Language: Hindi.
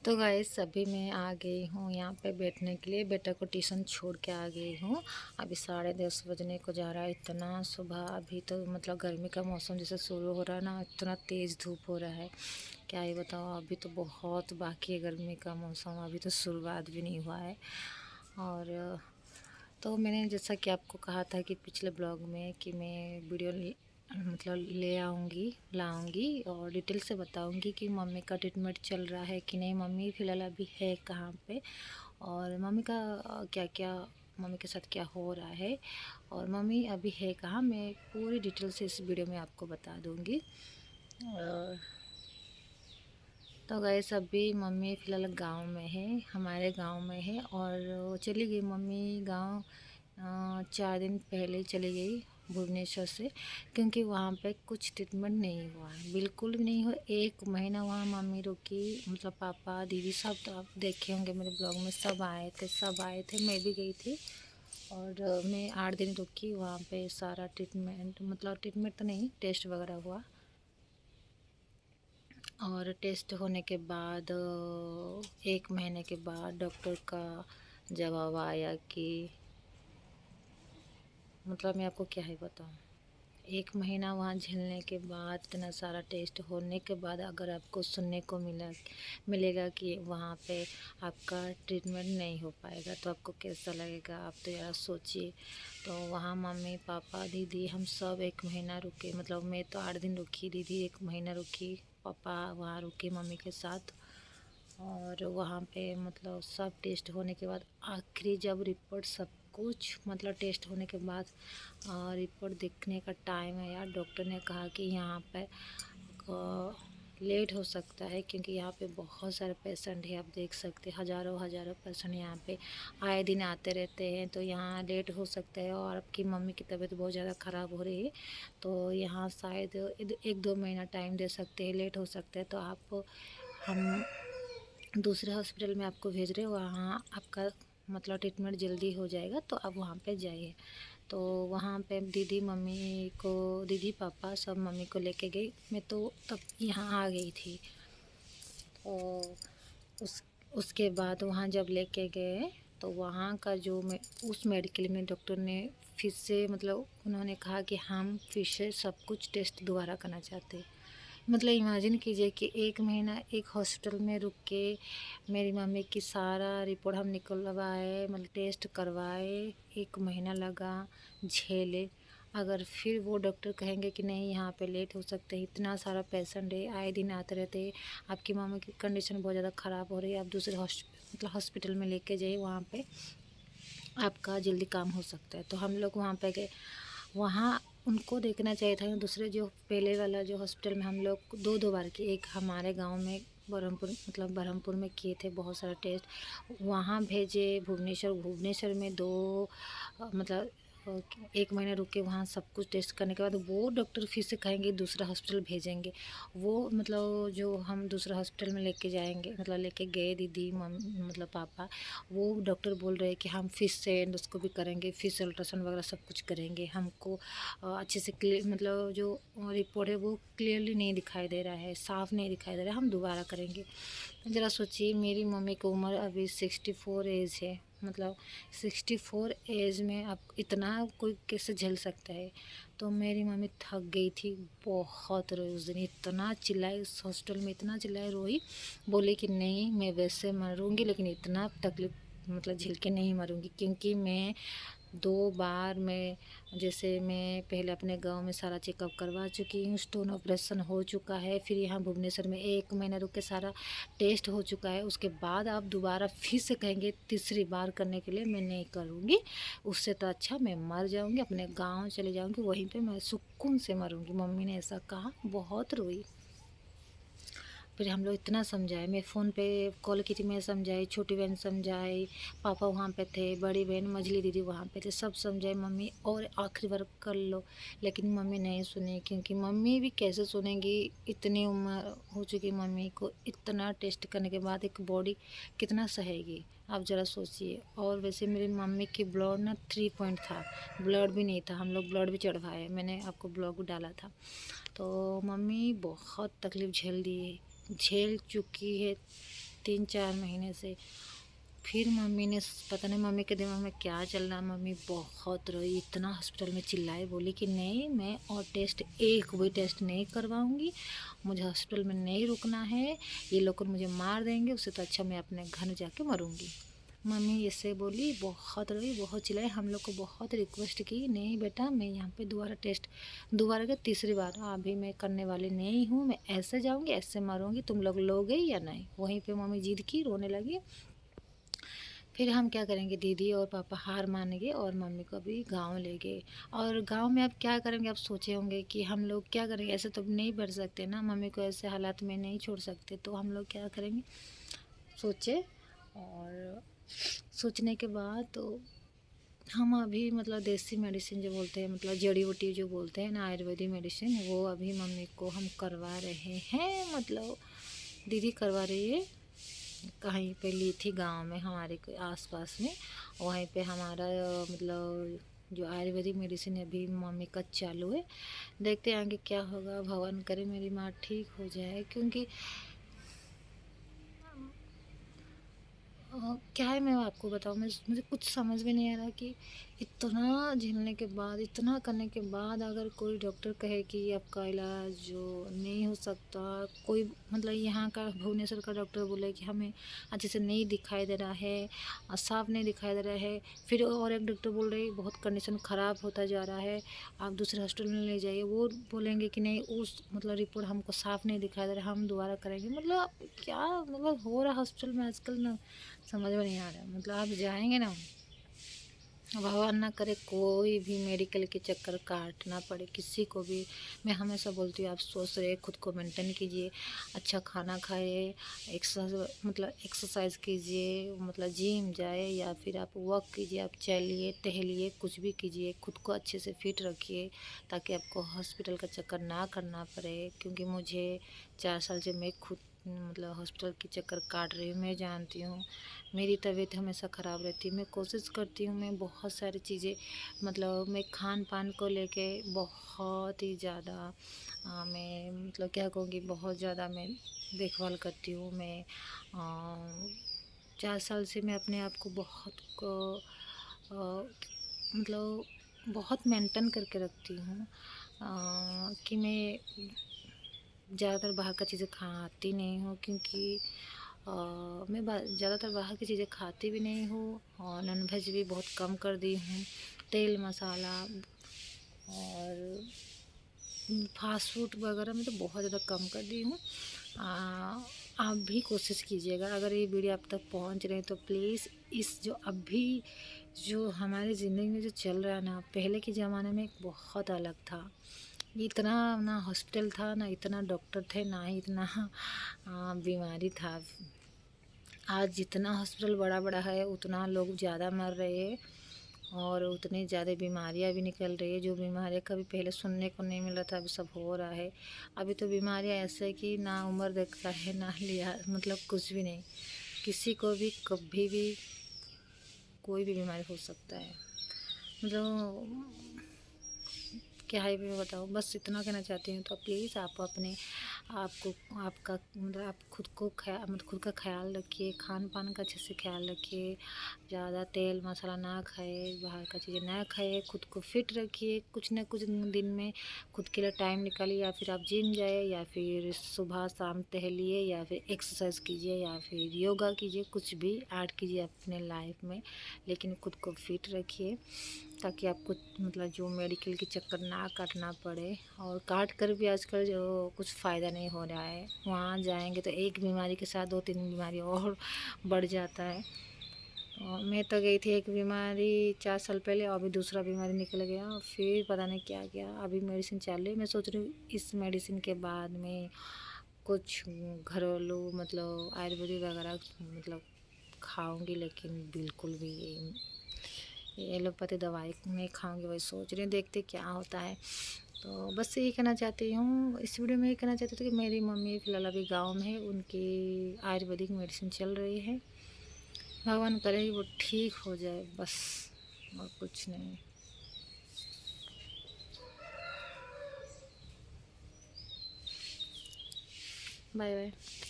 तो गाइस अभी मैं आ गई हूँ यहाँ पे बैठने के लिए। बेटा को ट्यूशन छोड़ के आ गई हूँ। अभी 10:30 बजने को जा रहा है। इतना सुबह अभी तो मतलब गर्मी का मौसम जैसे शुरू हो रहा है ना, इतना तेज़ धूप हो रहा है, क्या ही बताओ। अभी तो बहुत बाकी है गर्मी का मौसम, अभी तो शुरुआत भी नहीं हुआ है। और तो मैंने जैसा कि आपको कहा था कि पिछले ब्लॉग में कि मैं वीडियो मतलब ले आऊँगी लाऊँगी और डिटेल से बताऊँगी कि मम्मी का ट्रीटमेंट चल रहा है कि नहीं, मम्मी फ़िलहाल अभी है कहाँ पे, और मम्मी का क्या क्या मम्मी के साथ क्या हो रहा है, और मम्मी अभी है कहाँ, मैं पूरी डिटेल से इस वीडियो में आपको बता दूँगी। तो गैस अभी मम्मी फ़िलहाल गांव में है, हमारे गांव में है, और वो चली गई मम्मी गांव 4 दिन पहले ही चली गई भुवनेश्वर से, क्योंकि वहाँ पे कुछ ट्रीटमेंट नहीं हुआ है, बिल्कुल भी नहीं हुआ। 1 महीना वहाँ मम्मी रुकी, मतलब पापा दीदी सब, तो आप देखे होंगे मेरे ब्लॉग में, सब आए थे, मैं भी गई थी। और मैं 8 दिन रुकी वहाँ पे। सारा ट्रीटमेंट मतलब ट्रीटमेंट तो नहीं, टेस्ट वगैरह हुआ, और टेस्ट होने के बाद 1 महीने के बाद डॉक्टर का जवाब आया कि मतलब मैं आपको क्या ही बताऊँ। 1 महीना वहाँ झेलने के बाद, इतना सारा टेस्ट होने के बाद, अगर आपको सुनने को मिलेगा कि वहाँ पे आपका ट्रीटमेंट नहीं हो पाएगा, तो आपको कैसा लगेगा, आप तो यार सोचिए। तो वहाँ मम्मी पापा दीदी हम सब 1 महीना रुके, मतलब मैं तो 8 दिन रुकी, दीदी 1 महीना रुकी, पापा वहाँ रुके मम्मी के साथ। और वहाँ पे मतलब सब टेस्ट होने के बाद, आखिरी जब रिपोर्ट सब कुछ मतलब टेस्ट होने के बाद रिपोर्ट देखने का टाइम है यार, डॉक्टर ने कहा कि यहाँ पे लेट हो सकता है, क्योंकि यहाँ पे बहुत सारे पेशेंट हैं। आप देख सकते हैं हज़ारों हज़ारों पेशेंट यहाँ पे आए दिन आते रहते हैं, तो यहाँ लेट हो सकता है। और आपकी मम्मी की तबीयत बहुत ज़्यादा ख़राब हो रही है, तो यहाँ शायद 1-2 महीना टाइम दे सकते हैं, लेट हो सकता है। तो आप हम दूसरे हॉस्पिटल में आपको भेज रहे हो, वहाँ आपका मतलब ट्रीटमेंट जल्दी हो जाएगा, तो आप वहाँ पे जाइए। तो वहाँ पे दीदी पापा सब मम्मी को लेके गई, मैं तो तब यहाँ आ गई थी। और उस उसके बाद वहाँ जब लेके गए, तो वहाँ का जो मैं उस मेडिकल में डॉक्टर ने फिर से मतलब उन्होंने कहा कि हम फिर से सब कुछ टेस्ट दोबारा करना चाहते हैं। मतलब इमेजिन कीजिए कि 1 महीना एक हॉस्पिटल में रुक के मेरी मम्मी की सारा रिपोर्ट हम निकलवाए, मतलब टेस्ट करवाए, 1 महीना लगा, झेले। अगर फिर वो डॉक्टर कहेंगे कि नहीं यहाँ पे लेट हो सकते हैं, इतना सारा पेशेंट है, आए दिन आते रहते हैं, आपकी मम्मी की कंडीशन बहुत ज़्यादा ख़राब हो रही है, आप दूसरे मतलब हॉस्पिटल में लेके जाइए, वहाँ पे आपका जल्दी काम हो सकता है। तो हम लोग वहाँ पे गए, वहाँ उनको देखना चाहिए था। दूसरे जो पहले वाला जो हॉस्पिटल में हम लोग 2-2 बार किए, एक हमारे गांव में बरहमपुर में किए थे बहुत सारा टेस्ट, वहाँ भेजे भुवनेश्वर में मतलब 1 महीना रुक के वहाँ सब कुछ टेस्ट करने के बाद वो डॉक्टर फिर से कहेंगे दूसरा हॉस्पिटल भेजेंगे। वो मतलब जो हम दूसरा हॉस्पिटल में लेके जाएंगे, मतलब लेके गए दीदी मम्मी मतलब पापा, वो डॉक्टर बोल रहे हैं कि हम फिर से एंडोस्कोपी करेंगे, फिर से अल्ट्रासाउंड वगैरह सब कुछ करेंगे, हमको अच्छे से क्लियर मतलब जो रिपोर्ट है वो क्लियरली नहीं दिखाई दे रहा है, साफ़ नहीं दिखाई दे रहा है, हम दोबारा करेंगे। ज़रा सोचिए, मेरी मम्मी की उम्र अभी 64 एज है, मतलब 64 एज में आप इतना कोई कैसे झेल सकता है। तो मेरी मम्मी थक गई थी, बहुत रोई उस दिन, इतना चिल्लाई उस हॉस्टल में, इतना चिल्लाई रोई, बोली कि नहीं मैं वैसे मरूँगी लेकिन इतना तकलीफ़ मतलब झेल के नहीं मरूँगी, क्योंकि मैं 2 बार मैं जैसे मैं पहले अपने गांव में सारा चेकअप करवा चुकी हूँ, स्टोन ऑपरेशन हो चुका है, फिर यहाँ भुवनेश्वर में 1 महीना रुक के सारा टेस्ट हो चुका है, उसके बाद आप दोबारा फिर से कहेंगे तीसरी बार करने के लिए, मैं नहीं करूँगी। उससे तो अच्छा मैं मर जाऊँगी, अपने गाँव चले जाऊँगी, वहीं पर मैं सुकून से मरूँगी। मम्मी ने ऐसा कहा, बहुत रोई। फिर हम लोग इतना समझाए, मैं फ़ोन पे कॉल की थी, मैं समझाई, छोटी बहन समझाई, पापा वहाँ पे थे, बड़ी बहन मझली दीदी वहाँ पे थे, सब समझाए मम्मी और आखिरी बार कर लो, लेकिन मम्मी नहीं सुनी, क्योंकि मम्मी भी कैसे सुनेंगी, इतनी उम्र हो चुकी मम्मी को, इतना टेस्ट करने के बाद एक बॉडी कितना सहेगी, आप ज़रा सोचिए। और वैसे मेरी मम्मी की ब्लड ना 3 पॉइंट था, ब्लड भी नहीं था, हम लोग ब्लड भी चढ़वाए, मैंने आपको ब्लॉग डाला था। तो मम्मी बहुत तकलीफ़ झेल चुकी है, 3-4 महीने से। फिर मम्मी ने पता नहीं मम्मी के दिमाग में क्या चल रहा, मम्मी बहुत रोई, इतना हॉस्पिटल में चिल्लाई, बोली कि नहीं मैं और टेस्ट एक भी टेस्ट नहीं करवाऊंगी, मुझे हॉस्पिटल में नहीं रुकना है, ये लोग मुझे मार देंगे, उससे तो अच्छा मैं अपने घर जाके मरूंगी। मम्मी ऐसे बोली, बहुत रोई, बहुत चिल्लाई, हम लोग को बहुत रिक्वेस्ट की, नहीं बेटा मैं यहाँ पे दोबारा टेस्ट, दोबारा के तीसरी बार अभी मैं करने वाली नहीं हूँ, मैं ऐसे जाऊँगी ऐसे मरूँगी, तुम लोग लोगे या नहीं। वहीं पे मम्मी जिद की, रोने लगी। फिर हम क्या करेंगे, दीदी और पापा हार मान गए और मम्मी को भी गांव ले गए। और गांव में अब क्या करेंगे, आप सोचे होंगे कि हम लोग क्या करेंगे, ऐसे तो नहीं बढ़ सकते ना, मम्मी को ऐसे हालात में नहीं छोड़ सकते, तो हम लोग क्या करेंगे सोचे। और सोचने के बाद तो हम अभी मतलब देसी मेडिसिन जो बोलते हैं, मतलब जड़ी बूटी जो बोलते हैं ना, आयुर्वेदिक मेडिसिन, वो अभी मम्मी को हम करवा रहे हैं। मतलब दीदी करवा रही है, कहीं पे ली थी गांव में हमारे आसपास में, वहीं पे हमारा मतलब जो आयुर्वेदिक मेडिसिन है अभी मम्मी का चालू है। देखते हैं आगे क्या होगा, भगवान करे मेरी माँ ठीक हो जाए। क्योंकि क्या है, मैं आपको बताऊँ, मैं मुझे कुछ समझ में नहीं आ रहा कि इतना झेलने के बाद, इतना करने के बाद अगर कोई डॉक्टर कहे कि आपका इलाज जो नहीं हो सकता, कोई मतलब यहाँ का भुवनेश्वर का डॉक्टर बोले कि हमें अच्छे से नहीं दिखाई दे रहा है, साफ नहीं दिखाई दे रहा है, फिर और एक डॉक्टर बोल रहे बहुत कंडीशन ख़राब होता जा रहा है, आप दूसरे हॉस्पिटल में ले जाइए, वो बोलेंगे कि नहीं उस मतलब रिपोर्ट हमको साफ नहीं दिखाई दे रहा, हम दोबारा करेंगे। मतलब क्या मतलब हो रहा हॉस्पिटल में आजकल ना, समझ में नहीं आ रहा। मतलब आप जाएंगे ना, भगवान ना करे कोई भी मेडिकल के चक्कर काटना पड़े किसी को भी। मैं हमेशा बोलती हूँ आप सोच रहे खुद को मेंटेन कीजिए, अच्छा खाना खाइए, एक्सरसाइज कीजिए, मतलब जिम जाए या फिर आप वॉक कीजिए, आप चलिए टहलिए, कुछ भी कीजिए, खुद को अच्छे से फिट रखिए ताकि आपको हॉस्पिटल का चक्कर ना करना पड़े। क्योंकि मुझे 4 साल से मैं खुद मतलब हॉस्पिटल की चक्कर काट रही हूँ, मैं जानती हूँ मेरी तबीयत हमेशा ख़राब रहती है। मैं कोशिश करती हूँ, मैं बहुत सारी चीज़ें मतलब मैं खान पान को लेके बहुत ही ज़्यादा मैं मतलब क्या कहूँगी, बहुत ज़्यादा मैं देखभाल करती हूँ। मैं 4 साल से मैं अपने आप को बहुत को मतलब बहुत मेंटेन करके रखती हूँ कि मैं ज़्यादातर बाहर का चीज़ें खाती नहीं हूँ। क्योंकि मैं ज़्यादातर बाहर की चीज़ें खाती भी नहीं हूँ और नॉन वेज भी बहुत कम कर दी हूँ। तेल मसाला और फास्ट फूड वगैरह में तो बहुत ज़्यादा कम कर दी हूँ। आप भी कोशिश कीजिएगा, अगर ये वीडियो आप तक पहुँच रहे हैं तो प्लीज़ इस जो अभी जो हमारी ज़िंदगी में जो चल रहा है ना, पहले के ज़माने में बहुत अलग था। इतना ना हॉस्पिटल था, ना इतना डॉक्टर थे, ना ही इतना बीमारी था। आज जितना हॉस्पिटल बड़ा बड़ा है उतना लोग ज़्यादा मर रहे हैं और उतनी ज़्यादा बीमारियां भी निकल रही है। जो बीमारियां कभी पहले सुनने को नहीं मिला था, अभी सब हो रहा है। अभी तो बीमारियां ऐसे है कि ना उम्र देखता है ना लिया, मतलब कुछ भी नहीं, किसी को भी कभी भी कोई भी बीमारी हो सकता है। मतलब क्या है मैं बताऊँ, बस इतना कहना चाहती हूँ। तो प्लीज़ आप अपने आपको आपका मतलब आप खुद को मतलब खुद का ख्याल रखिए, खान पान का अच्छे से ख्याल रखिए, ज़्यादा तेल मसाला ना खाए, बाहर का चीज़ें ना खाए, खुद को फिट रखिए। कुछ ना कुछ दिन में खुद के लिए टाइम निकालिए, या फिर आप जिम जाए, या फिर सुबह शाम टहलिए, या फिर एक्सरसाइज कीजिए, या फिर योगा कीजिए, कुछ भी ऐड कीजिए अपने लाइफ में, लेकिन खुद को फिट रखिए ताकि आपको मतलब जो मेडिकल के चक्कर ना काटना पड़े। और काट कर भी आजकल जो कुछ फ़ायदा नहीं हो रहा है, वहाँ जाएंगे तो एक बीमारी के साथ 2-3 बीमारी और बढ़ जाता है। और मैं तो गई थी एक बीमारी 4 साल पहले, अभी दूसरा बीमारी निकल गया, फिर पता नहीं क्या क्या, अभी मेडिसिन चालू है। मैं सोच रही हूँ इस मेडिसिन के बाद में कुछ घरेलू मतलब आयुर्वेदिक वगैरह मतलब खाऊंगी, लेकिन बिल्कुल भी एलोपैथी दवाई नहीं खाऊंगी, वही सोच रही हूँ, देखते क्या होता है। तो बस यही कहना चाहती हूँ, इस वीडियो में ये कहना चाहती थी कि मेरी मम्मी फ़िलहाल अभी गाँव में है, उनकी आयुर्वेदिक मेडिसिन चल रही है, भगवान करे वो ठीक हो जाए बस, और कुछ नहीं। Bye bye.